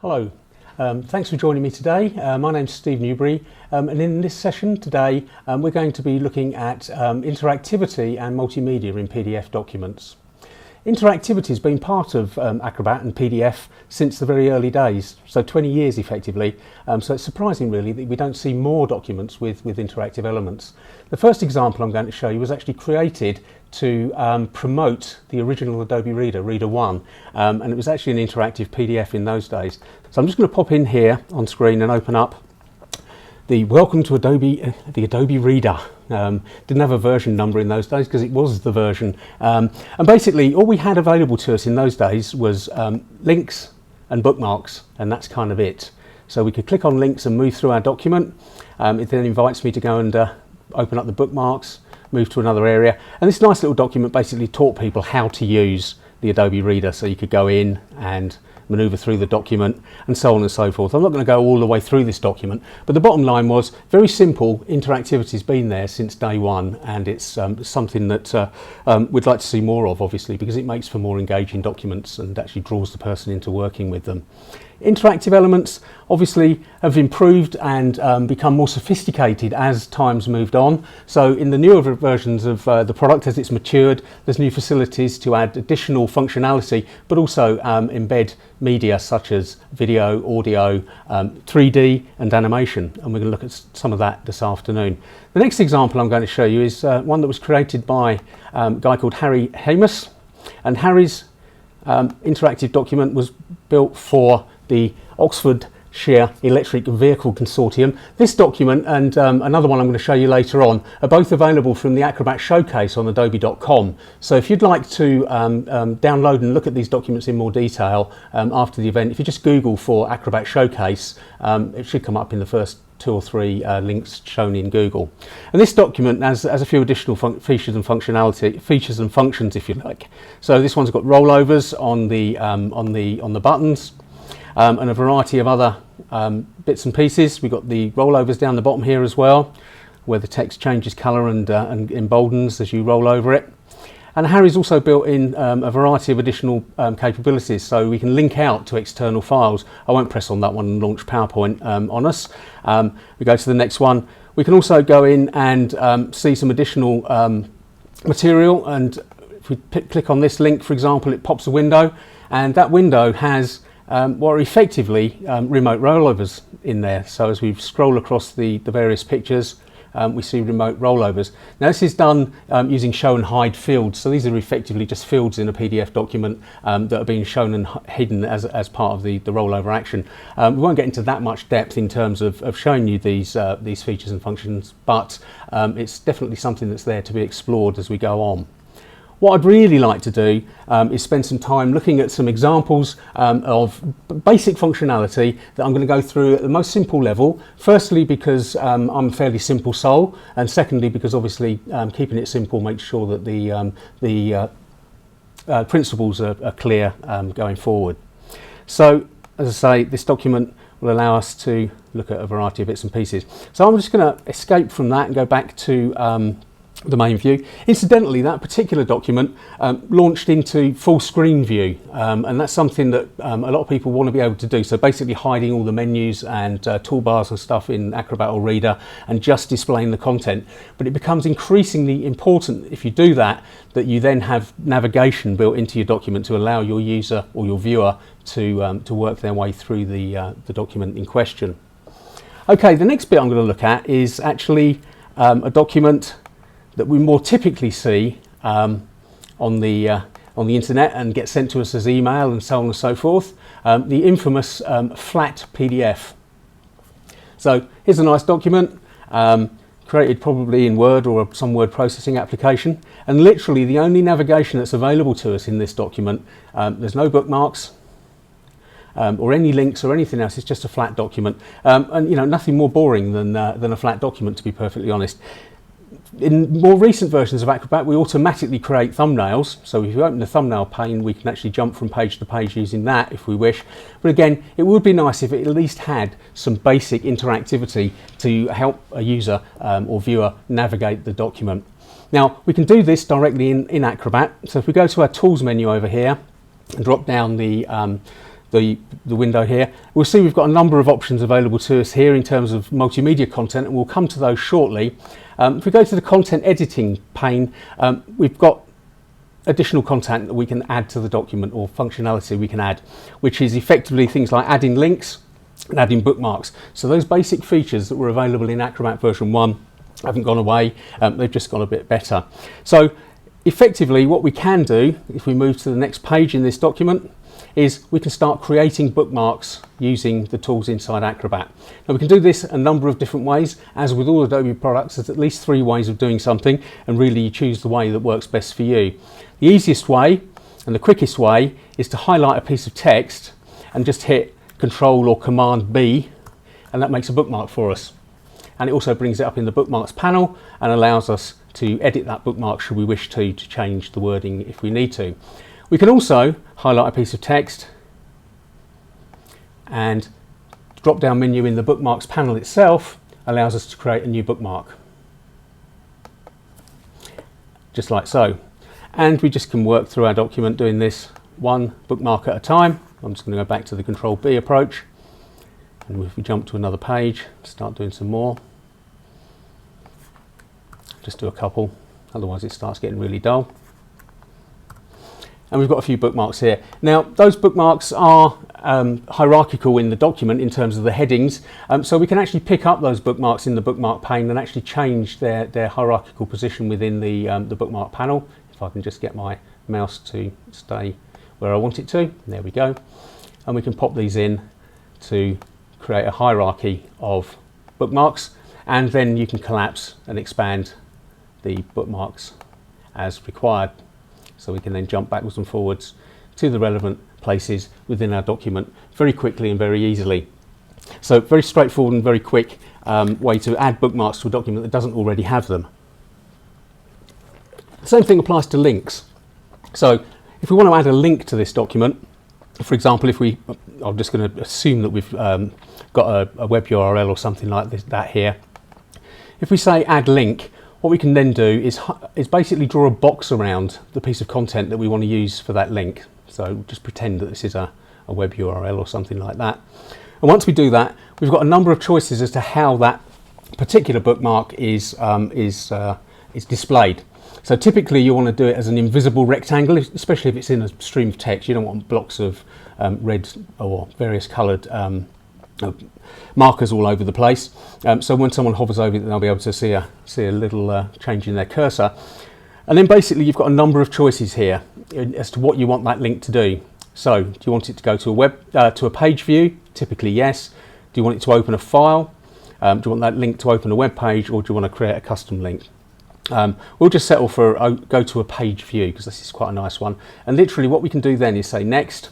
Hello, thanks for joining me today. My name's Steve Newberry, and in this session today we're going to be looking at interactivity and multimedia in PDF documents. Interactivity has been part of Acrobat and PDF since the very early days, so 20 years effectively, so it's surprising really that we don't see more documents with interactive elements. The first example I'm going to show you was actually created to promote the original Adobe Reader, Reader 1, and it was actually an interactive PDF in those days. So I'm just going to pop in here on screen and open up the Welcome to Adobe, the Adobe Reader. Didn't have a version number in those days because it was the version. And basically all we had available to us in those days was links and bookmarks, and that's kind of it. So we could click on links and move through our document. It then invites me to go and open up the bookmarks, move to another area. And this nice little document basically taught people how to use the Adobe Reader. So you could go in and maneuver through the document and so on and so forth. I'm not going to go all the way through this document, but the bottom line was very simple. Interactivity has been there since day one, and it's something that we'd like to see more of, obviously, because it makes for more engaging documents and actually draws the person into working with them. Interactive elements obviously have improved and become more sophisticated as time's moved on. So in the newer versions of the product, as it's matured, there's new facilities to add additional functionality, but also embed media such as video, audio, 3D and animation. And we're going to look at some of that this afternoon. The next example I'm going to show you is one that was created by a guy called Harry Hamus. And Harry's interactive document was built for the Oxfordshire Electric Vehicle Consortium. This document and another one I'm going to show you later on are both available from the Acrobat Showcase on adobe.com. So if you'd like to download and look at these documents in more detail after the event, if you just Google for Acrobat Showcase, it should come up in the first 2 or 3 links shown in Google. And this document has a few additional features and functions, if you like. So this one's got rollovers on the buttons. And a variety of other bits and pieces. We've got the rollovers down the bottom here as well, where the text changes colour and emboldens as you roll over it. And Harry's also built in a variety of additional capabilities, so we can link out to external files. I won't press on that one and launch PowerPoint on us. We go to the next one. We can also go in and see some additional material, and if we click on this link, for example, it pops a window, and that window has what are effectively remote rollovers in there. So as we scroll across the various pictures, we see remote rollovers. Now this is done using show and hide fields. So these are effectively just fields in a PDF document that are being shown and hidden as part of the rollover action. We won't get into that much depth in terms of showing you these features and functions, but it's definitely something that's there to be explored as we go on. What I'd really like to do is spend some time looking at some examples of basic functionality that I'm going to go through at the most simple level. Firstly, because I'm a fairly simple soul, and secondly, because obviously keeping it simple makes sure that the principles are clear going forward. So, as I say, this document will allow us to look at a variety of bits and pieces. So I'm just going to escape from that and go back to the main view. Incidentally, that particular document launched into full screen view, and that's something that a lot of people want to be able to do. So basically hiding all the menus and toolbars and stuff in Acrobat or Reader and just displaying the content. But it becomes increasingly important if you do that, that you then have navigation built into your document to allow your user or your viewer to work their way through the document in question. Okay, the next bit I'm going to look at is actually a document that we more typically see on the internet and get sent to us as email and so on and so forth, the infamous flat PDF. So here's a nice document created probably in Word or some word processing application, and literally the only navigation that's available to us in this document, there's no bookmarks or any links or anything else. It's just a flat document, and you know, nothing more boring than a flat document, to be perfectly honest. In more recent versions of Acrobat, we automatically create thumbnails. So if you open the thumbnail pane, we can actually jump from page to page using that if we wish. But again, it would be nice if it at least had some basic interactivity to help a user or viewer navigate the document. Now, we can do this directly in Acrobat. So if we go to our Tools menu over here and drop down the the window here, we'll see we've got a number of options available to us here in terms of multimedia content, and we'll come to those shortly. If we go to the content editing pane, we've got additional content that we can add to the document, or functionality we can add, which is effectively things like adding links and adding bookmarks. So those basic features that were available in Acrobat version 1 haven't gone away, they've just got a bit better. So effectively what we can do, if we move to the next page in this document, is we can start creating bookmarks using the tools inside Acrobat. Now we can do this a number of different ways. As with all Adobe products, there's at least 3 ways of doing something, and really you choose the way that works best for you. The easiest way and the quickest way is to highlight a piece of text and just hit Control or Command B, and that makes a bookmark for us. And it also brings it up in the bookmarks panel and allows us to edit that bookmark should we wish to change the wording if we need to. We can also highlight a piece of text, and the drop down menu in the bookmarks panel itself allows us to create a new bookmark, just like so. And we just can work through our document doing this one bookmark at a time. I'm just going to go back to the Control B approach, and if we jump to another page, start doing some more. Just do a couple, otherwise it starts getting really dull. And we've got a few bookmarks here. Now those bookmarks are hierarchical in the document in terms of the headings, so we can actually pick up those bookmarks in the bookmark pane and actually change their hierarchical position within the bookmark panel. If I can just get my mouse to stay where I want it to, there we go. And we can pop these in to create a hierarchy of bookmarks, and then you can collapse and expand the bookmarks as required. So we can then jump backwards and forwards to the relevant places within our document very quickly and very easily. So very straightforward and very quick way to add bookmarks to a document that doesn't already have them. The same thing applies to links. So if we want to add a link to this document, for example, I'm just going to assume that we've got a web URL or something like that here. If we say add link, what we can then do is basically draw a box around the piece of content that we want to use for that link. So just pretend that this is a web URL or something like that. And once we do that, we've got a number of choices as to how that particular bookmark is displayed. So typically you want to do it as an invisible rectangle, especially if it's in a stream of text. You don't want blocks of red or various coloured markers all over the place, so when someone hovers over it, they'll be able to see a little change in their cursor. And then basically you've got a number of choices here as to what you want that link to do. So do you want it to go to a page view? Typically yes. Do you want it to open a file? Do you want that link to open a web page, or do you want to create a custom link? We'll just settle for go to a page view, because this is quite a nice one. And literally what we can do then is say next,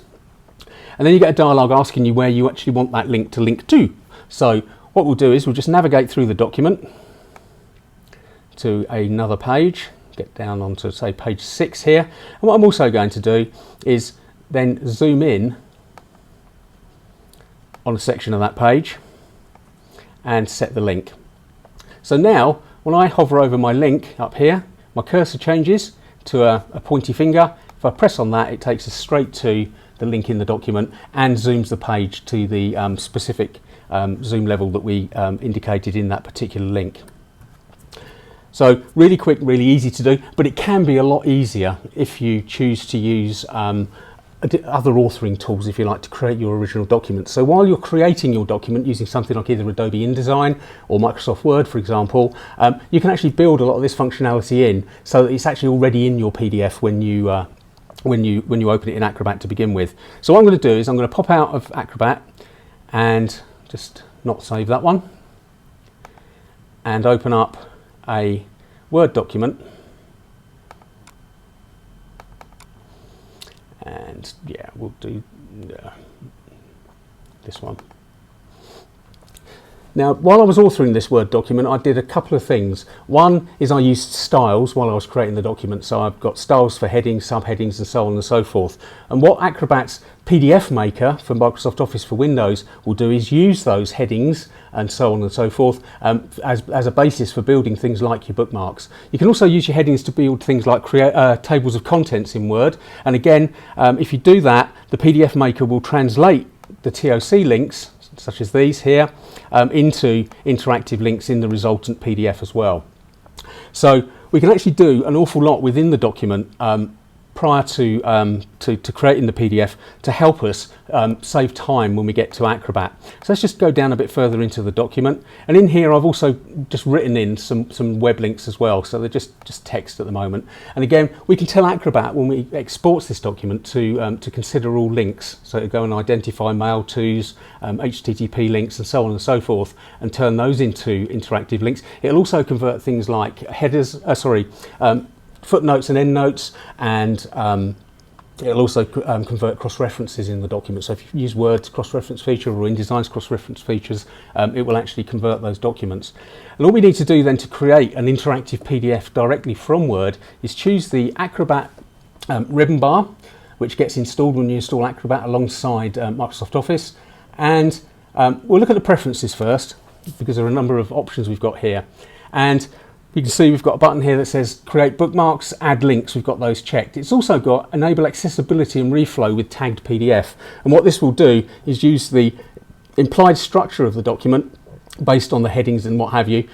and then you get a dialog asking you where you actually want that link to link to. So what we'll do is we'll just navigate through the document to another page, get down onto say page 6 here, and what I'm also going to do is then zoom in on a section of that page and set the link. So now when I hover over my link up here, my cursor changes to a pointy finger. If I press on that, it takes us straight to the link in the document and zooms the page to the specific zoom level that we indicated in that particular link. So really quick, really easy to do, but it can be a lot easier if you choose to use other authoring tools, if you like, to create your original document. So while you're creating your document using something like either Adobe InDesign or Microsoft Word, for example, you can actually build a lot of this functionality in so that it's actually already in your PDF when you open it in Acrobat to begin with. So what I'm going to do is I'm going to pop out of Acrobat and just not save that one, and open up a Word document. And yeah, we'll do this one. Now, while I was authoring this Word document, I did a couple of things. One is I used styles while I was creating the document, so I've got styles for headings, subheadings and so on and so forth. And what Acrobat's PDF Maker for Microsoft Office for Windows will do is use those headings and so on and so forth as a basis for building things like your bookmarks. You can also use your headings to build things like tables of contents in Word. And again, if you do that, the PDF Maker will translate the TOC links, such as these here, into interactive links in the resultant PDF as well. So we can actually do an awful lot within the document prior to creating the PDF to help us save time when we get to Acrobat. So let's just go down a bit further into the document, and in here I've also just written in some web links as well, so they're just text at the moment. And again, we can tell Acrobat when we export this document to consider all links, so to go and identify mail tos, HTTP links and so on and so forth, and turn those into interactive links. It'll also convert things like headers, footnotes and endnotes, and it'll also convert cross-references in the document. So if you use Word's cross-reference feature or InDesign's cross-reference features, it will actually convert those documents. And all we need to do then to create an interactive PDF directly from Word is choose the Acrobat ribbon bar, which gets installed when you install Acrobat alongside Microsoft Office. And we'll look at the preferences first, because there are a number of options we've got here. And you can see we've got a button here that says create bookmarks, add links. We've got those checked. It's also got enable accessibility and reflow with tagged PDF. And what this will do is use the implied structure of the document based on the headings and what have you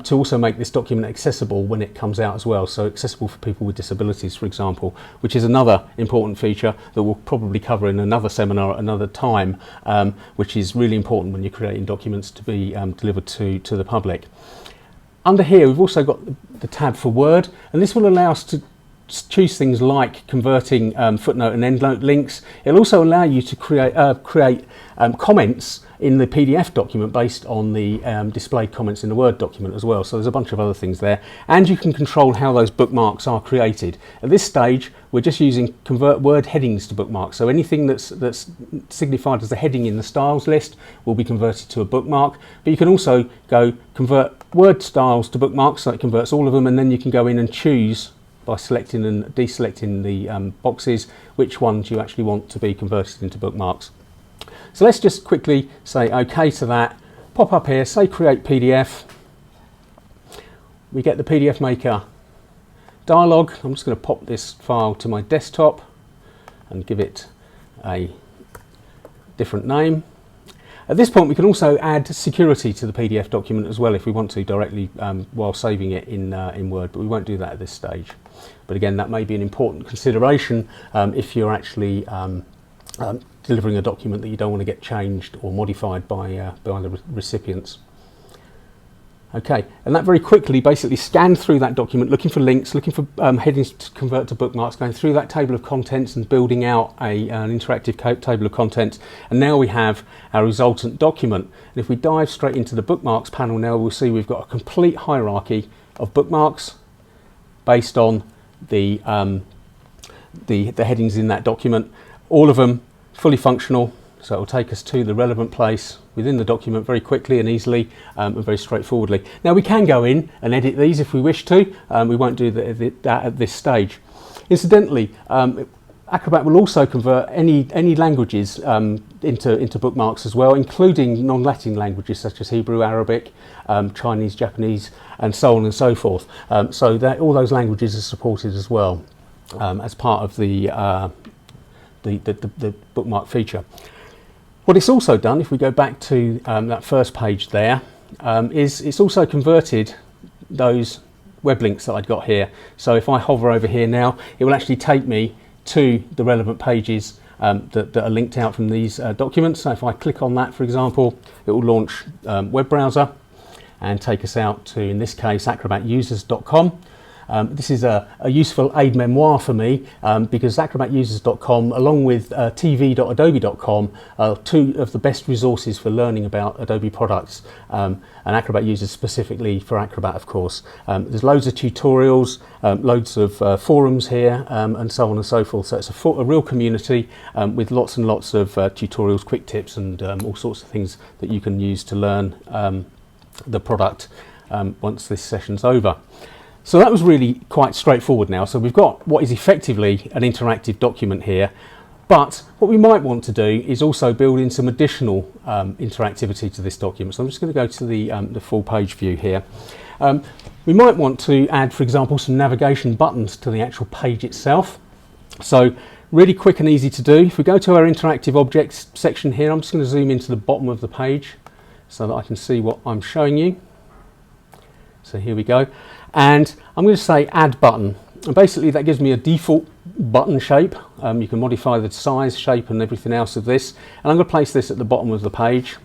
to also make this document accessible when it comes out as well. So accessible for people with disabilities, for example, which is another important feature that we'll probably cover in another seminar at another time, which is really important when you're creating documents to be delivered to the public. Under here we've also got the tab for Word, and this will allow us to choose things like converting footnote and endnote links. It'll also allow you to create comments in the PDF document based on the displayed comments in the Word document as well. So there's a bunch of other things there, and you can control how those bookmarks are created. At this stage we're just using convert Word headings to bookmarks, so anything that's signified as a heading in the styles list will be converted to a bookmark. But you can also go convert Word styles to bookmarks, so it converts all of them, and then you can go in and choose by selecting and deselecting the boxes which ones you actually want to be converted into bookmarks. So let's just quickly say OK to that, pop up here, say create PDF. We get the PDF Maker dialog. I'm just going to pop this file to my desktop and give it a different name. At this point we can also add security to the PDF document as well if we want to directly while saving it in Word, but we won't do that at this stage. But again, that may be an important consideration if you're actually delivering a document that you don't want to get changed or modified by the recipients. Okay, and that very quickly basically scanned through that document, looking for links, looking for headings to convert to bookmarks, going through that table of contents and building out an interactive table of contents. And now we have our resultant document. And if we dive straight into the bookmarks panel now, we'll see we've got a complete hierarchy of bookmarks based on the headings in that document. All of them fully functional, so it will take us to the relevant place within the document very quickly and easily and very straightforwardly. Now we can go in and edit these if we wish to. We won't do that at this stage. Incidentally, Acrobat will also convert any languages into bookmarks as well, including non-Latin languages such as Hebrew, Arabic, Chinese, Japanese, and so on and so forth. So that all those languages are supported as well as part of the bookmark feature. What it's also done, if we go back to that first page there, is it's also converted those web links that I'd got here. So if I hover over here now, it will actually take me to the relevant pages that are linked out from these documents. So if I click on that, for example, it will launch web browser and take us out to, in this case, acrobatusers.com. This is a useful aide-memoire for me because acrobatusers.com along with tv.adobe.com are two of the best resources for learning about Adobe products and Acrobat users specifically for Acrobat, of course. There's loads of tutorials, loads of forums here and so on and so forth. So it's a real community with lots and lots of tutorials, quick tips and all sorts of things that you can use to learn the product once this session's over. So that was really quite straightforward now. So we've got what is effectively an interactive document here, but what we might want to do is also build in some additional interactivity to this document. So I'm just going to go to the full page view here. We might want to add, for example, some navigation buttons to the actual page itself. So really quick and easy to do. If we go to our interactive objects section here, I'm just going to zoom into the bottom of the page so that I can see what I'm showing you. So here we go. And I'm going to say add button. And basically that gives me a default button shape. You can modify the size, shape and everything else of this. And I'm going to place this at the bottom of the page.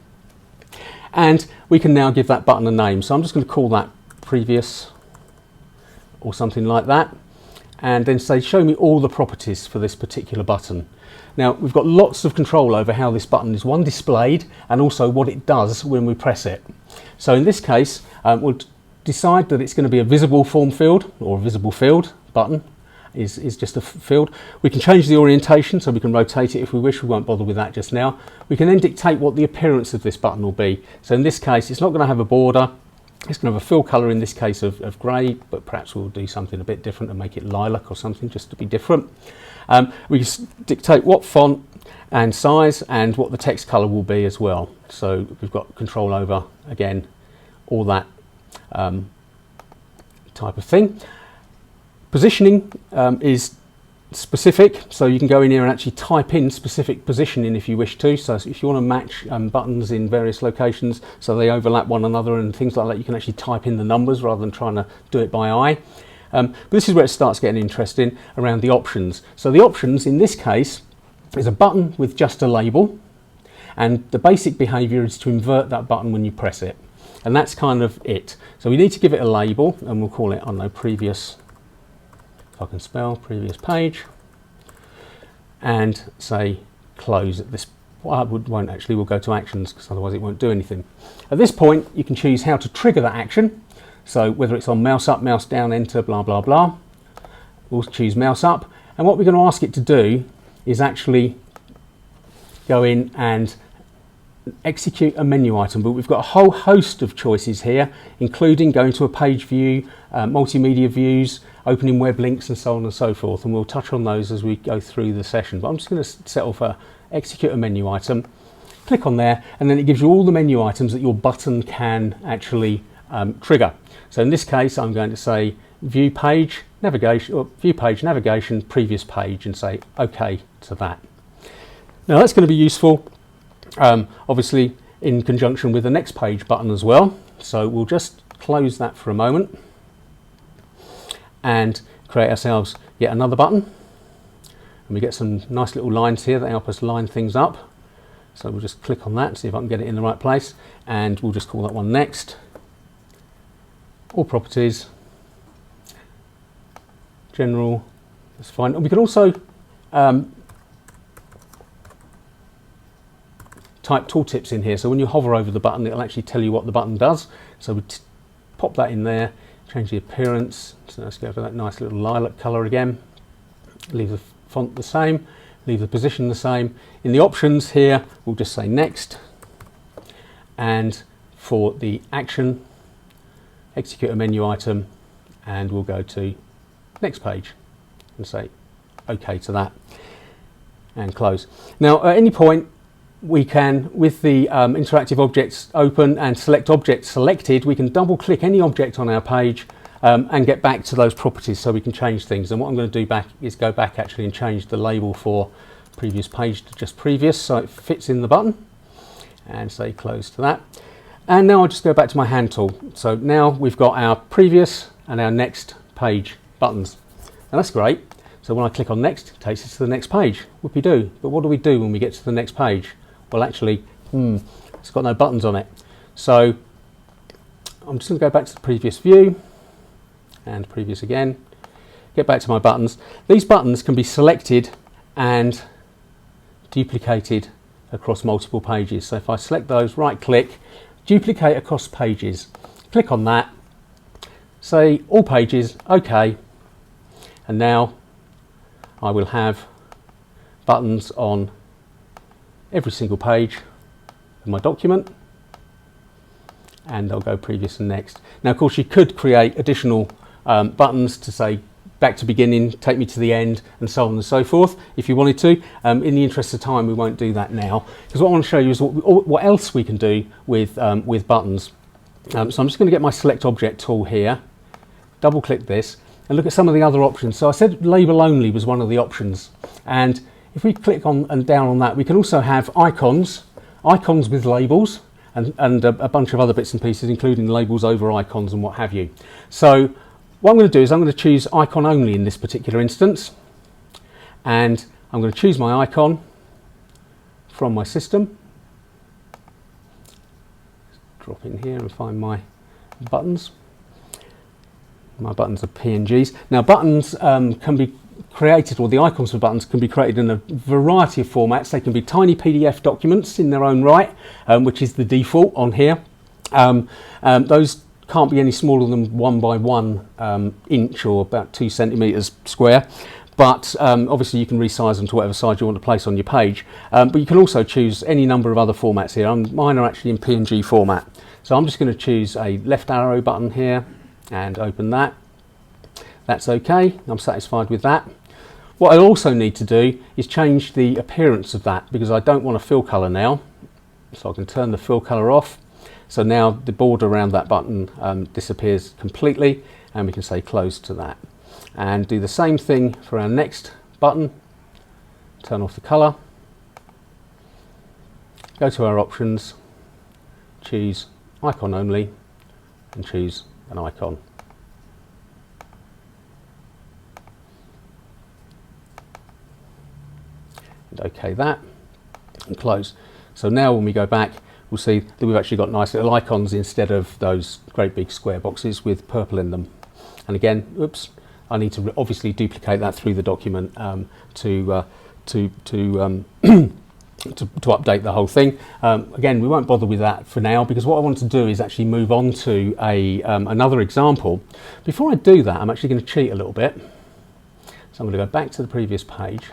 And we can now give that button a name. So I'm just going to call that previous or something like that. And then say show me all the properties for this particular button. Now we've got lots of control over how this button is displayed and also what it does when we press it. So in this case we'll decide that it's going to be a visible form field or a visible field. Button is just a field. We can change the orientation so we can rotate it if we wish. We won't bother with that just now. We can then dictate what the appearance of this button will be. So in this case it's not going to have a border. It's going to have a fill colour in this case of grey, but perhaps we'll do something a bit different and make it lilac or something just to be different. We can dictate what font and size and what the text colour will be as well. So we've got control over, again, all that type of thing. Positioning is specific, so you can go in here and actually type in specific positioning if you wish to. So if you want to match buttons in various locations so they overlap one another and things like that, you can actually type in the numbers rather than trying to do it by eye. But this is where it starts getting interesting around the options. So the options in this case is a button with just a label, and the basic behaviour is to invert that button when you press it. And that's kind of it. So we need to give it a label, and we'll call it, I don't know, previous, if I can spell, previous page, and say close at this. Well, won't actually, we'll go to actions because otherwise it won't do anything. At this point you can choose how to trigger that action. So whether it's on mouse up, mouse down, enter, blah blah blah. We'll choose mouse up, and what we're going to ask it to do is actually go in and execute a menu item. But we've got a whole host of choices here, including going to a page view, multimedia views, opening web links and so on and so forth, and we'll touch on those as we go through the session. But I'm just going to set off a execute a menu item, click on there, and then it gives you all the menu items that your button can actually trigger. So in this case I'm going to say view page navigation, or view page navigation previous page, and say OK to that. Now that's going to be useful obviously in conjunction with the next page button as well. So we'll just close that for a moment and create ourselves yet another button, and we get some nice little lines here that help us line things up. So we'll just click on that and see if I can get it in the right place, and we'll just call that one next. All properties, general, that's fine. And we can also type tooltips in here, so when you hover over the button it'll actually tell you what the button does. So we pop that in there, change the appearance, so let's go for that nice little lilac colour again, leave the font the same, leave the position the same. In the options here we'll just say next, and for the action execute a menu item, and we'll go to next page and say OK to that and close. Now at any point we can, with the interactive objects open and select object selected, we can double click any object on our page and get back to those properties so we can change things. And what I'm going to do back is go back actually and change the label for previous page to just previous so it fits in the button, and say close to that. And now I'll just go back to my hand tool. So now we've got our previous and our next page buttons. And that's great. So when I click on next, it takes us to the next page. Whoopie-doo. But what do we do when we get to the next page? Well, actually, it's got no buttons on it. So I'm just going to go back to the previous view, and previous again. Get back to my buttons. These buttons can be selected and duplicated across multiple pages. So if I select those, right click, duplicate across pages, click on that, say all pages, OK, and now I will have buttons on every single page of my document, and I'll go previous and next. Now of course you could create additional buttons to say back to beginning, take me to the end, and so on and so forth if you wanted to. In the interest of time we won't do that now, because what I want to show you is what else we can do with buttons. So I'm just going to get my select object tool here, double click this and look at some of the other options. So I said label only was one of the options, and if we click on and down on that, we can also have icons with labels and a bunch of other bits and pieces, including labels over icons and what have you. So what I'm going to do is I'm going to choose icon only in this particular instance, and I'm going to choose my icon from my system, drop in here and find my buttons. My buttons are PNGs. Now buttons can be created, or the icons for buttons can be created in a variety of formats. They can be tiny PDF documents in their own right, which is the default on here. Those can't be any smaller than 1 by 1 inch, or about 2 centimeters square. But obviously you can resize them to whatever size you want to place on your page. But you can also choose any number of other formats here. Mine are actually in PNG format. So I'm just going to choose a left arrow button here and open that. That's okay, I'm satisfied with that. What I also need to do is change the appearance of that, because I don't want a fill color now. So I can turn the fill color off. So now the border around that button disappears completely, and we can say close to that. And do the same thing for our next button. Turn off the color. Go to our options, choose icon only, and choose an icon. And OK that, and close. So now when we go back, we'll see that we've actually got nice little icons instead of those great big square boxes with purple in them. And again, oops, I need to obviously duplicate that through the document to update the whole thing. Again, we won't bother with that for now, because what I want to do is actually move on to another example. Before I do that, I'm actually going to cheat a little bit. So I'm going to go back to the previous page,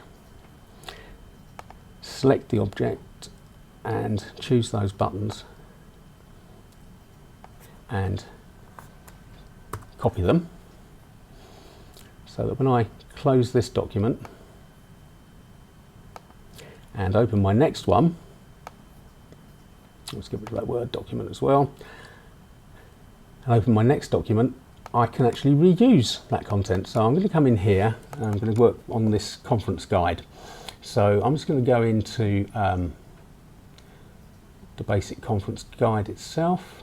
select the object and choose those buttons and copy them, so that when I close this document and open my next one, let's get rid of that Word document as well, and open my next document, I can actually reuse that content. So I'm going to come in here and I'm going to work on this conference guide. So I'm just going to go into the basic conference guide itself.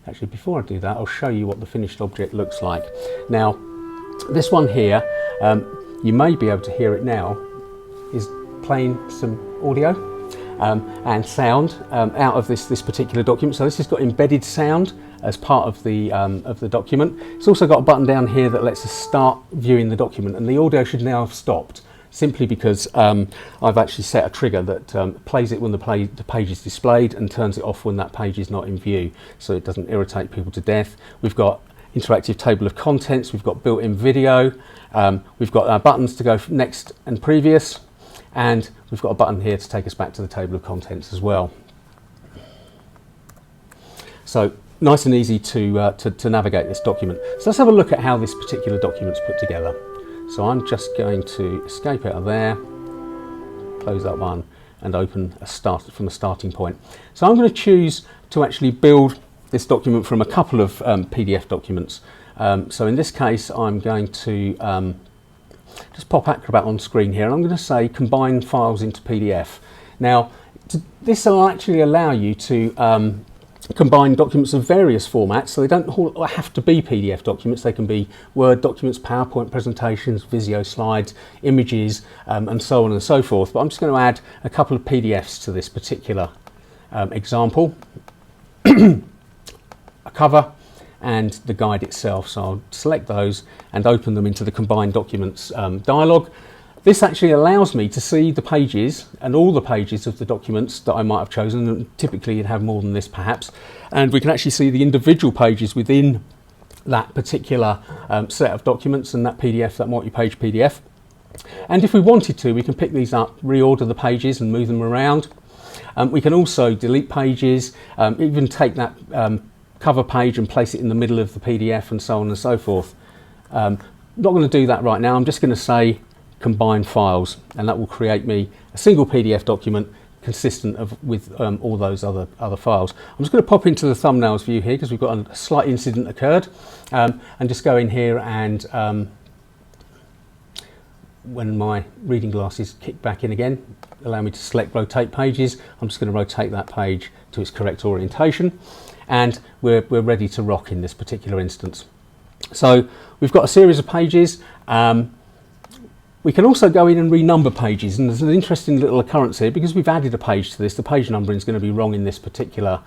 Actually, before I do that, I'll show you what the finished object looks like. Now, this one here, you may be able to hear it now, is playing some audio and sound out of this particular document. So this has got embedded sound as part of the document. It's also got a button down here that lets us start viewing the document, and the audio should now have stopped, simply because I've actually set a trigger that plays it when the page is displayed and turns it off when that page is not in view, so it doesn't irritate people to death. We've got interactive table of contents, we've got built-in video, we've got our buttons to go next and previous, and we've got a button here to take us back to the table of contents as well. So nice and easy to navigate this document. So let's have a look at how this particular document's put together. So I'm just going to escape out of there, close that one, and open a start from the starting point. So I'm going to choose to actually build this document from a couple of PDF documents. So in this case, I'm going to just pop Acrobat on screen here, and I'm going to say combine files into PDF. Now, this will actually allow you to combine documents of various formats, so they don't all have to be PDF documents. They can be Word documents, PowerPoint presentations, Visio slides, images, and so on and so forth. But I'm just going to add a couple of PDFs to this particular example. A cover and the guide itself. So I'll select those and open them into the Combined Documents dialog. This actually allows me to see the pages and all the pages of the documents that I might have chosen, and typically you'd have more than this perhaps, and we can actually see the individual pages within that particular set of documents and that PDF, that multi-page PDF. And if we wanted to, we can pick these up, reorder the pages and move them around. We can also delete pages, even take that cover page and place it in the middle of the PDF and so on and so forth. Not going to do that right now. I'm just going to say combine files, and that will create me a single PDF document consistent with all those other files. I'm just going to pop into the thumbnails view here because we've got a slight incident occurred, and just go in here, and when my reading glasses kick back in again, allow me to select rotate pages. I'm just going to rotate that page to its correct orientation, and we're ready to rock in this particular instance. So we've got a series of pages. We can also go in and renumber pages, and there's an interesting little occurrence here because we've added a page to this. The page numbering is going to be wrong in this particular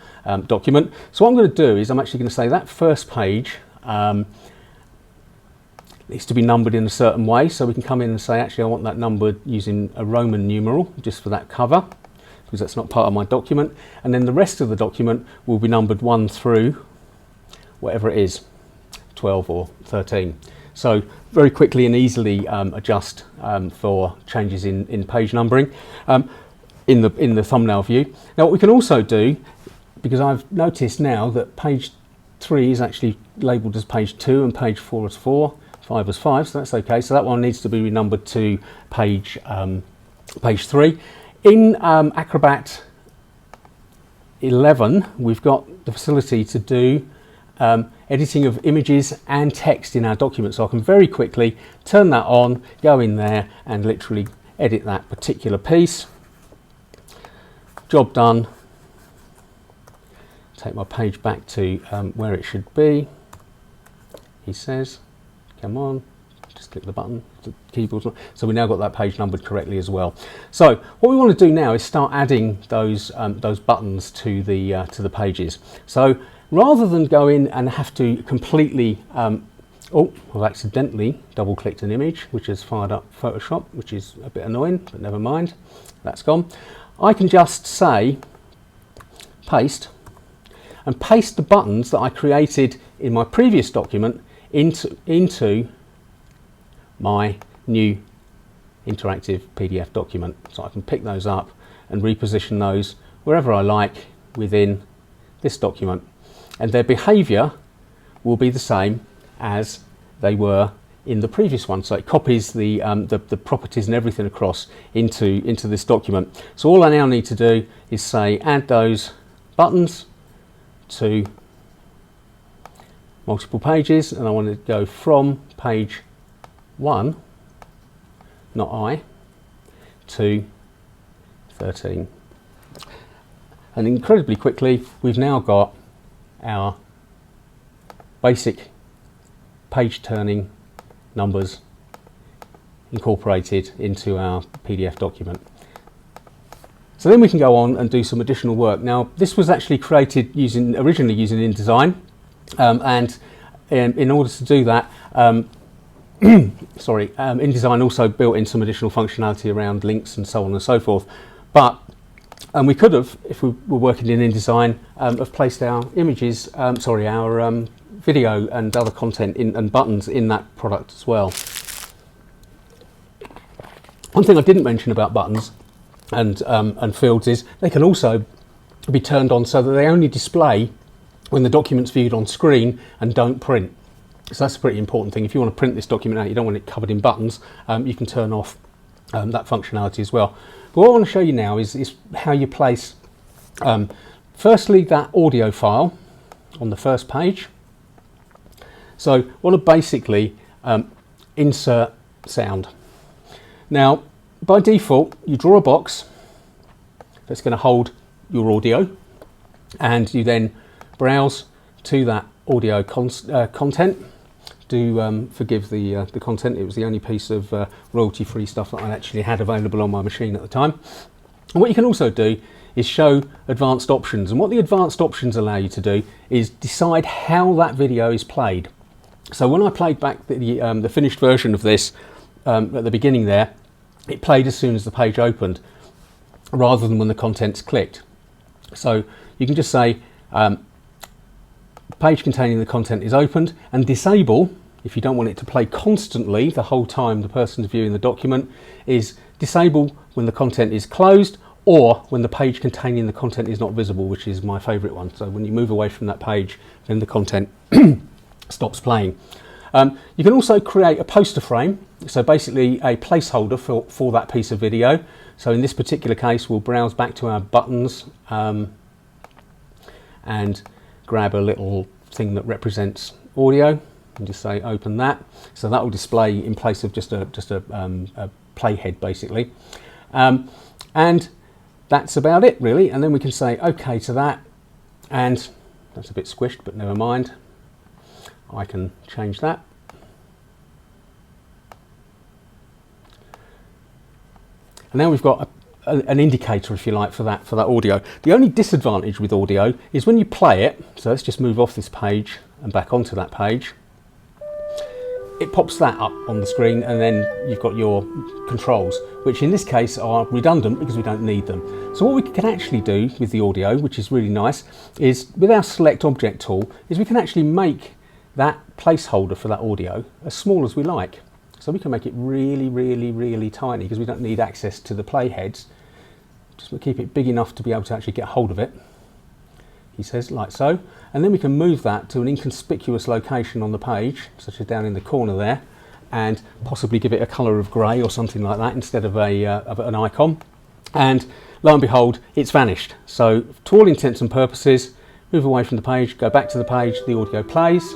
document. So what I'm going to do is I'm actually going to say that first page needs to be numbered in a certain way. So we can come in and say, actually, I want that numbered using a Roman numeral just for that cover, because that's not part of my document. And then the rest of the document will be numbered 1 through whatever it is, 12 or 13. So very quickly and easily adjust for changes in page numbering in the thumbnail view. Now what we can also do, because I've noticed now that page 3 is actually labelled as page 2 and page 4 as 4, 5 as 5, so that's okay. So that one needs to be renumbered to page 3. In Acrobat 11 we've got the facility to do editing of images and text in our document, so I can very quickly turn that on, go in there and literally edit that particular piece. Job done. Take my page back to where it should be. He says, come on, just click the button, the keyboard's not. So we now got that page numbered correctly as well. So what we want to do now is start adding those buttons to the pages. So rather than go in and have to completely, oh, I've accidentally double clicked an image which has fired up Photoshop, which is a bit annoying, but never mind, that's gone. I can just say paste, and paste the buttons that I created in my previous document into my new interactive PDF document. So I can pick those up and reposition those wherever I like within this document, and their behaviour will be the same as they were in the previous one. So it copies the properties and everything across into this document. So all I now need to do is say add those buttons to multiple pages, and I want to go from page 1, not I, to 13. And incredibly quickly we've now got our basic page turning numbers incorporated into our PDF document. So then we can go on and do some additional work. Now this was actually created originally using InDesign, and in order to do that, sorry, InDesign also built in some additional functionality around links and so on and so forth. But we could have, if we were working in InDesign, have placed our images, our video and other content and buttons in that product as well. One thing I didn't mention about buttons and fields is they can also be turned on so that they only display when the document's viewed on screen and don't print. So that's a pretty important thing. If you want to print this document out, you don't want it covered in buttons, you can turn off that functionality as well. But what I want to show you now is how you place, firstly, that audio file on the first page. So I want to basically insert sound. Now, by default, you draw a box that's going to hold your audio, and you then browse to that audio content. Do forgive the content, it was the only piece of royalty-free stuff that I actually had available on my machine at the time. And what you can also do is show advanced options. And what the advanced options allow you to do is decide how that video is played. So when I played back the finished version of this at the beginning there, it played as soon as the page opened, rather than when the content's clicked. So you can just say page containing the content is opened, and disable, if you don't want it to play constantly the whole time the person's viewing the document, is disable when the content is closed or when the page containing the content is not visible, which is my favourite one. So when you move away from that page, then the content stops playing. You can also create a poster frame, so basically a placeholder for that piece of video. So in this particular case, we'll browse back to our buttons and grab a little thing that represents audio and just say open that. So that will display in place of just a playhead basically. And that's about it really. And then we can say okay to that, and that's a bit squished, but never mind. I can change that. And now we've got an indicator, if you like, for that audio. The only disadvantage with audio is when you play it, so let's just move off this page and back onto that page, it pops that up on the screen, and then you've got your controls, which in this case are redundant because we don't need them. So what we can actually do with the audio, which is really nice, is with our select object tool, is we can actually make that placeholder for that audio as small as we like. So we can make it really, really, really tiny because we don't need access to the playheads. Just keep it big enough to be able to actually get hold of it, he says, like so. And then we can move that to an inconspicuous location on the page, such as down in the corner there, and possibly give it a colour of grey or something like that instead of an icon. And lo and behold, it's vanished. So to all intents and purposes, move away from the page, go back to the page, the audio plays,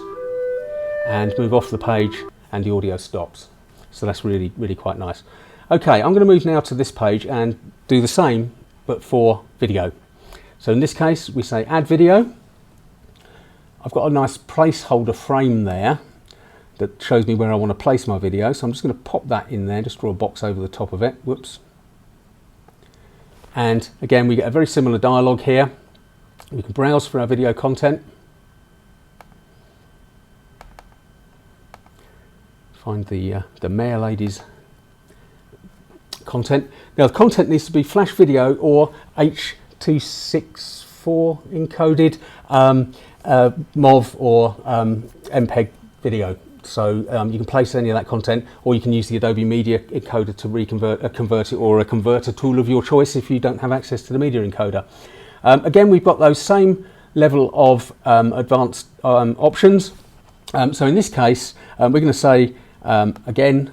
and move off the page and the audio stops. So that's really, really quite nice. Okay, I'm going to move now to this page and do the same, but for video. So in this case, we say add video. I've got a nice placeholder frame there that shows me where I want to place my video. So I'm just going to pop that in there, just draw a box over the top of it. Whoops. And again, we get a very similar dialogue here. We can browse for our video content. Find the Mayor Lady's content. Now the content needs to be flash video or H.264 encoded, MOV or MPEG video. So you can place any of that content, or you can use the Adobe Media Encoder to convert it, or a converter tool of your choice if you don't have access to the Media Encoder. Again, we've got those same level of advanced options. So in this case, we're going to say, again,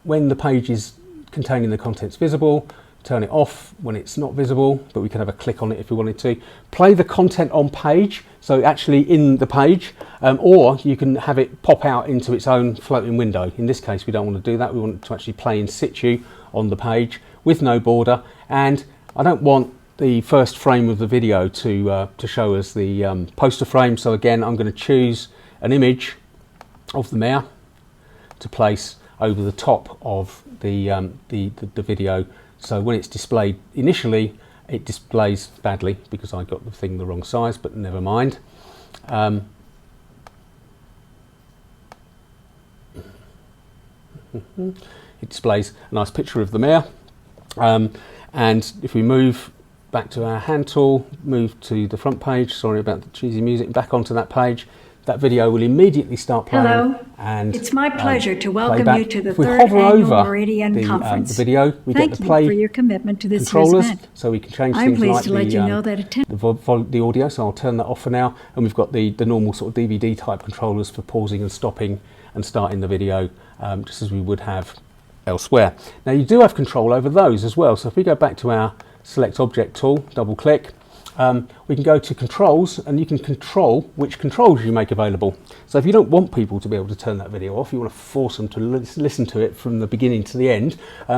when the page is containing the contents visible, turn it off when it's not visible, but we can have a click on it if we wanted to. Play the content on page, so actually in the page, or you can have it pop out into its own floating window. In this case, we don't want to do that. We want it to actually play in situ on the page with no border, and I don't want the first frame of the video to show us the poster frame. So again, I'm going to choose an image of the mayor to place over the top of the video. So when it's displayed initially, it displays badly because I got the thing the wrong size, but never mind. It displays a nice picture of the mayor. And if we move back to our hand tool, move to the front page, sorry about the cheesy music, back onto that page, that video will immediately start playing. Hello, and it's my pleasure to welcome you to the if we third hover annual over Meridian Conference. the video, we Thank get the you play for your commitment to this year's controllers, event. so we can change I'm things pleased like to let you know that the audio, so I'll turn that off for now. And we've got the normal sort of DVD type controllers for pausing and stopping and starting the video, just as we would have elsewhere. Now you do have control over those as well. So if we go back to our select object tool, double click, we can go to controls, and you can control which controls you make available. So if you don't want people to be able to turn that video off, you want to force them to listen to it from the beginning to the end,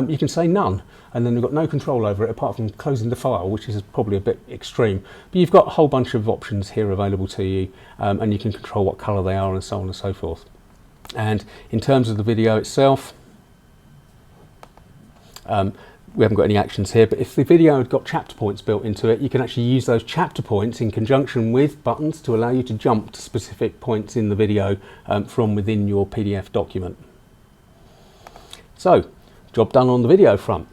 you can say none, and then you've got no control over it apart from closing the file, which is probably a bit extreme. But you've got a whole bunch of options here available to you, and you can control what colour they are and so on and so forth. And in terms of the video itself, we haven't got any actions here, but if the video had got chapter points built into it, you can actually use those chapter points in conjunction with buttons to allow you to jump to specific points in the video from within your PDF document. So, job done on the video front.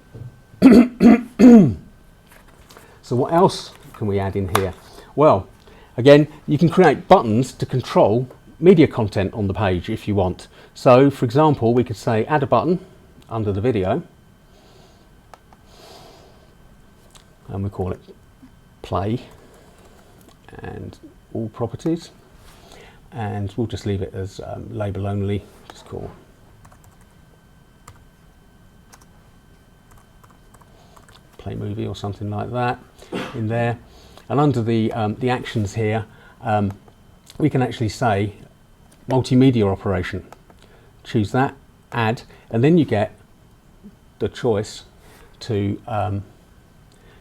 So what else can we add in here? Well, again, you can create buttons to control media content on the page if you want. So, for example, we could say add a button under the video, and we call it play, and all properties, and we'll just leave it as label only, just call play movie or something like that in there. And under the actions here, we can actually say multimedia operation. Choose that, add, and then you get the choice to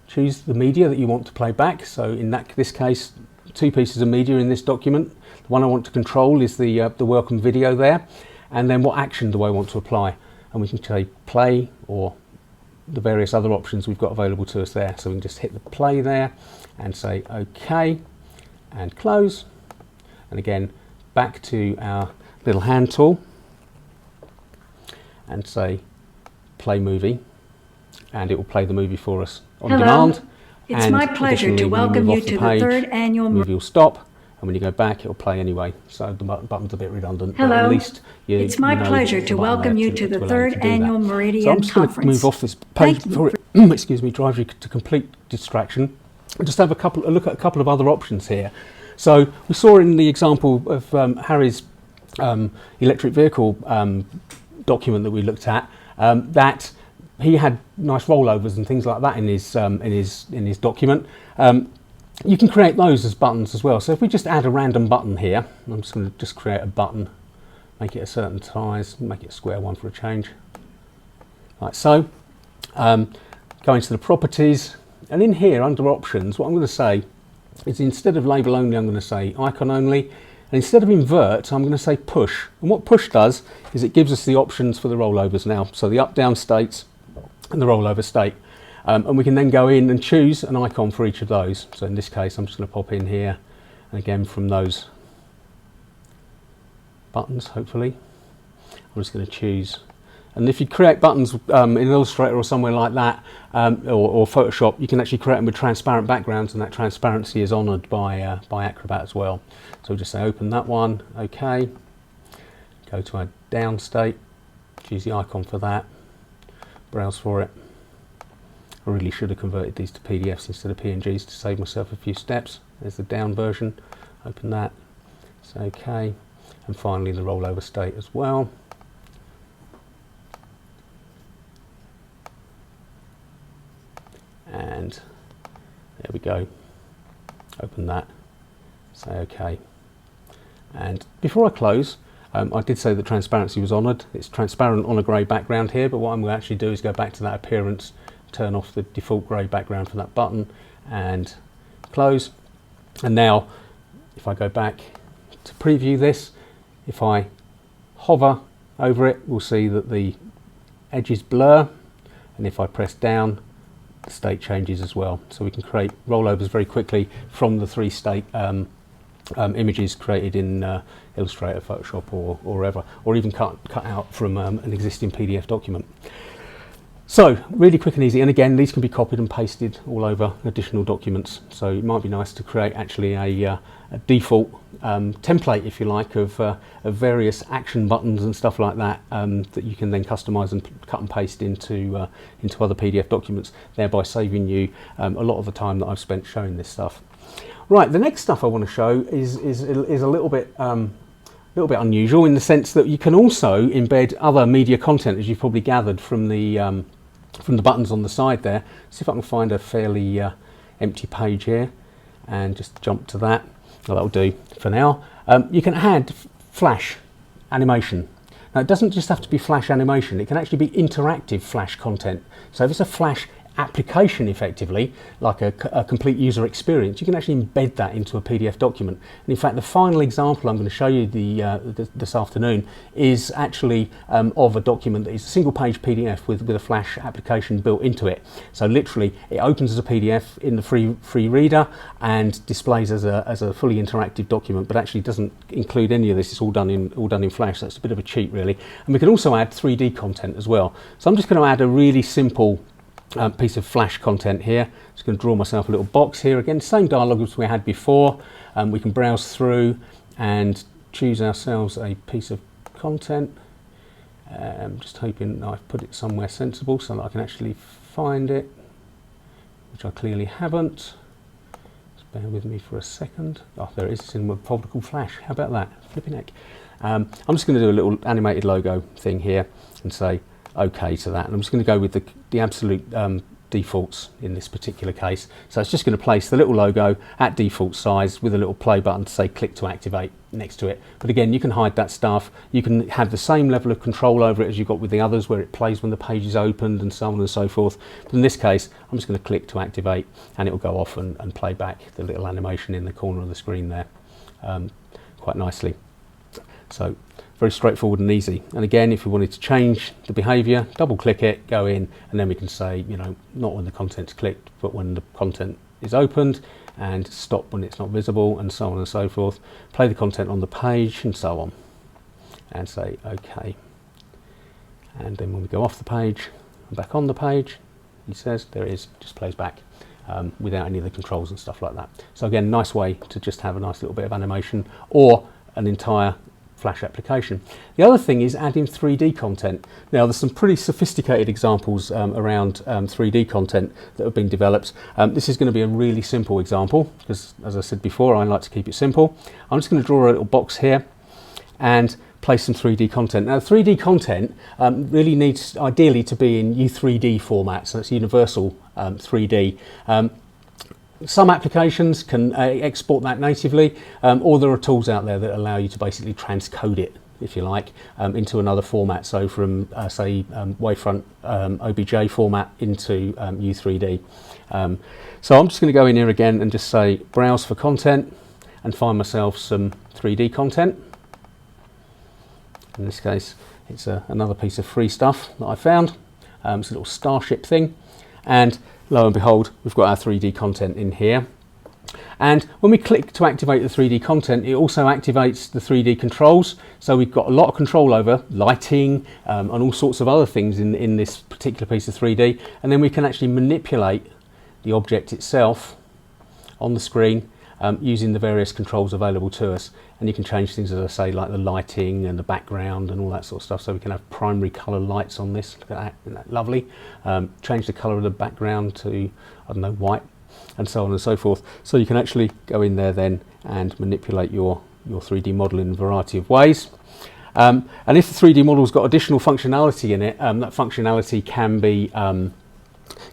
choose the media that you want to play back. So in this case, 2 pieces of media in this document. The one I want to control is the welcome video there, and then what action do I want to apply? And we can say play, or the various other options we've got available to us there. So we can just hit the play there and say OK and close, and again back to our little hand tool and say play movie, and it will play the movie for us on demand. It's and my pleasure to welcome you to the 3rd annual movie will stop, and when you go back it will play anyway, so the button's a bit redundant. Hello, but at least it's my pleasure to welcome you to the 3rd annual Meridian So I'm just going to move off this page before it excuse me, drives you to complete distraction. Just have a look at a couple of other options here. So we saw in the example of Harry's electric vehicle document that we looked at that he had nice rollovers and things like that in his document. You can create those as buttons as well. So if we just add a random button here, I'm just going to just create a button, make it a certain size, make it a square one for a change, like so. Go into the properties, and in here under options, what I'm going to say is instead of label only, I'm going to say icon only, and instead of invert, I'm going to say push. And what push does is it gives us the options for the rollovers now, so the up down states and the rollover state, and we can then go in and choose an icon for each of those. So in this case I'm just going to pop in here, and again from those buttons, hopefully I'm just going to choose. And if you create buttons in Illustrator or somewhere like that, or Photoshop, you can actually create them with transparent backgrounds, and that transparency is honoured by Acrobat as well. So we'll just say open that one, OK, go to our down state, choose the icon for that, browse for it. I really should have converted these to PDFs instead of PNGs to save myself a few steps. There's the down version, open that, say OK, and finally the rollover state as well. And there we go, open that, say OK. And before I close, I did say that transparency was honoured. It's transparent on a grey background here, but what I'm going to actually do is go back to that appearance, turn off the default grey background for that button, and close. And now if I go back to preview this, if I hover over it, we'll see that the edges blur, and if I press down, the state changes as well. So we can create rollovers very quickly from the 3 state images created in Illustrator, Photoshop, or wherever, or even cut out from an existing PDF document. So really quick and easy, and again these can be copied and pasted all over additional documents, so it might be nice to create actually a default template, if you like, of various action buttons and stuff like that, that you can then customize and cut and paste into other PDF documents, thereby saving you a lot of the time that I've spent showing this stuff. Right, the next stuff I want to show is a little bit unusual, in the sense that you can also embed other media content, as you've probably gathered from the buttons on the side there. See if I can find a fairly empty page here and just jump to that. Well, that'll do for now. You can add flash animation. Now it doesn't just have to be flash animation, it can actually be interactive flash content. So if it's a flash application effectively, like a complete user experience, you can actually embed that into a PDF document. And in fact, the final example I'm going to show you this afternoon is actually of a document that is a single page PDF with a Flash application built into it. So literally it opens as a PDF in the free reader and displays as a fully interactive document, but actually doesn't include any of this. It's all done in Flash, so it's a bit of a cheat really. And we can also add 3D content as well. So I'm just going to add a really simple piece of Flash content here. Just going to draw myself a little box here. Again, same dialogue as we had before. We can browse through and choose ourselves a piece of content. I'm just hoping I've put it somewhere sensible so that I can actually find it, which I clearly haven't. Just bear with me for a second. Oh, there it is. It's in a folder called Flash. How about that? Flipping heck. I'm just going to do a little animated logo thing here and say OK to that, and I'm just going to go with the absolute defaults in this particular case. So it's just going to place the little logo at default size with a little play button to say click to activate next to it. But again, you can hide that stuff. You can have the same level of control over it as you've got with the others, where it plays when the page is opened and so on and so forth. But in this case, I'm just going to click to activate and it will go off and play back the little animation in the corner of the screen there quite nicely. So very straightforward and easy. And again, if we wanted to change the behavior, double click it, go in, and then we can say, you know, not when the content's clicked, but when the content is opened, and stop when it's not visible, and so on and so forth. Play the content on the page and so on, and say OK. And then when we go off the page and back on the page, he says there it is, just plays back without any of the controls and stuff like that. So again, nice way to just have a nice little bit of animation or an entire Flash application. The other thing is adding 3D content. Now there's some pretty sophisticated examples around 3D content that have been developed. This is going to be a really simple example because, as I said before, I like to keep it simple. I'm just going to draw a little box here and place some 3D content. Now 3D content really needs ideally to be in U3D format, so it's universal 3D. Some applications can export that natively, or there are tools out there that allow you to basically transcode it, if you like, into another format. So from, say, Wavefront OBJ format into U3D. So I'm just going to go in here again and just say browse for content and find myself some 3D content. In this case, it's another piece of free stuff that I found. It's a little starship thing. And lo and behold, we've got our 3D content in here. And when we click to activate the 3D content, it also activates the 3D controls. So we've got a lot of control over lighting and all sorts of other things in this particular piece of 3D. And then we can actually manipulate the object itself on the screen using the various controls available to us. And you can change things, as I say, like the lighting and the background and all that sort of stuff. So we can have primary colour lights on this. Look at that, isn't that lovely? Change the colour of the background to, I don't know, white, and so on and so forth. So you can actually go in there then and manipulate your 3D model in a variety of ways. And if the 3D model's got additional functionality in it, that functionality can be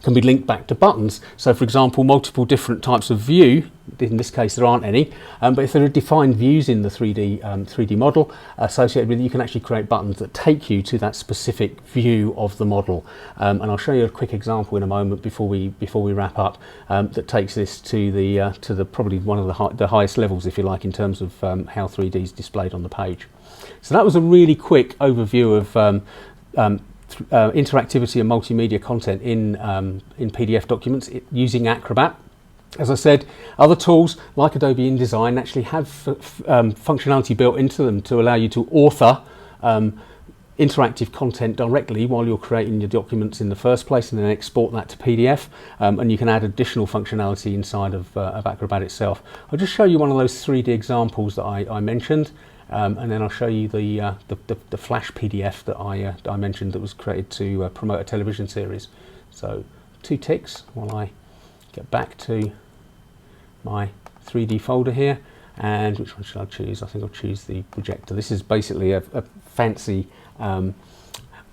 linked back to buttons. So for example, multiple different types of view, in this case there aren't any, but if there are defined views in the 3D model associated with it, you can actually create buttons that take you to that specific view of the model. And I'll show you a quick example in a moment before we wrap up that takes this to the probably one of the highest levels, if you like, in terms of how 3D is displayed on the page. So that was a really quick overview of interactivity and multimedia content in PDF documents using Acrobat. As I said, other tools like Adobe InDesign actually have functionality built into them to allow you to author interactive content directly while you're creating your documents in the first place, and then export that to PDF. And you can add additional functionality inside of Acrobat itself. I'll just show you one of those 3D examples that I mentioned. And then I'll show you the Flash PDF that I mentioned that was created to promote a television series. So 2 ticks while I get back to my 3D folder here. And which one should I choose? I think I'll choose the projector. This is basically a fancy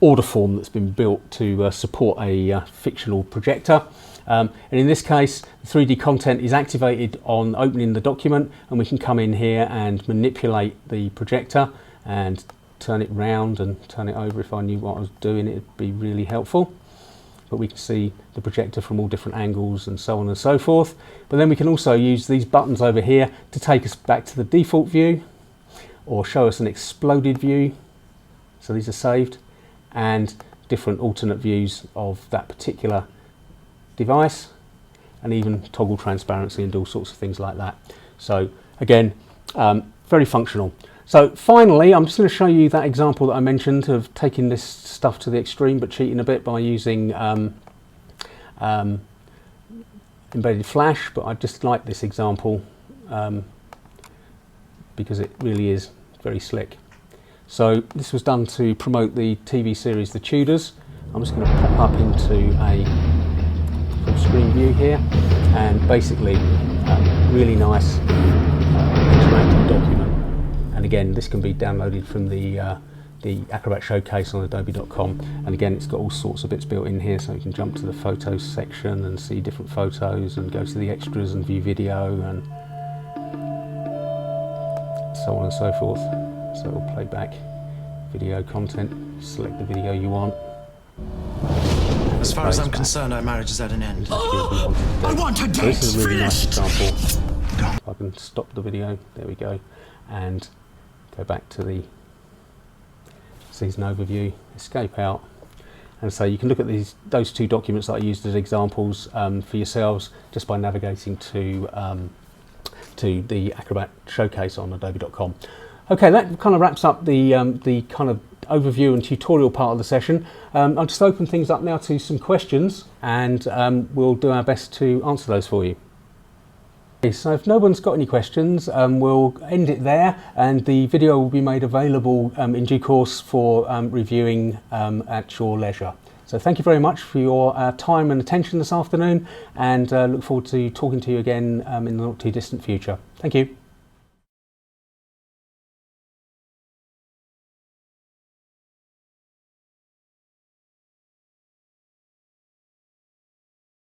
order form that's been built to support a fictional projector. And in this case, the 3D content is activated on opening the document, and we can come in here and manipulate the projector and turn it round and turn it over. If I knew what I was doing, it'd be really helpful. but we can see the projector from all different angles and so on and so forth. But then we can also use these buttons over here to take us back to the default view or show us an exploded view. So these are saved, and different alternate views of that particular device, and even toggle transparency and all sorts of things like that. So again, very functional. So finally, I'm just going to show you that example that I mentioned of taking this stuff to the extreme but cheating a bit by using embedded flash, but I just like this example because it really is very slick. So this was done to promote the TV series The Tudors. I'm just going to pop up into a full screen view here, and basically really nice interactive document. And again, this can be downloaded from the Acrobat Showcase on adobe.com, and again it's got all sorts of bits built in here, so you can jump to the photos section and see different photos, and go to the extras and view video, and so on and so forth. So it will play back video content, select the video you want. As far as I'm concerned, our marriage is at an end. I want a date. So this is a really nice example. I can stop the video, there we go, and go back to the season overview, escape out, and so you can look at those two documents that I used as examples for yourselves just by navigating to the Acrobat Showcase on adobe.com. Okay, that kind of wraps up the kind of overview and tutorial part of the session. I'll just open things up now to some questions, and we'll do our best to answer those for you. Okay, so if no one's got any questions, we'll end it there, and the video will be made available in due course for reviewing at your leisure. So thank you very much for your time and attention this afternoon, and look forward to talking to you again in the not too distant future. Thank you.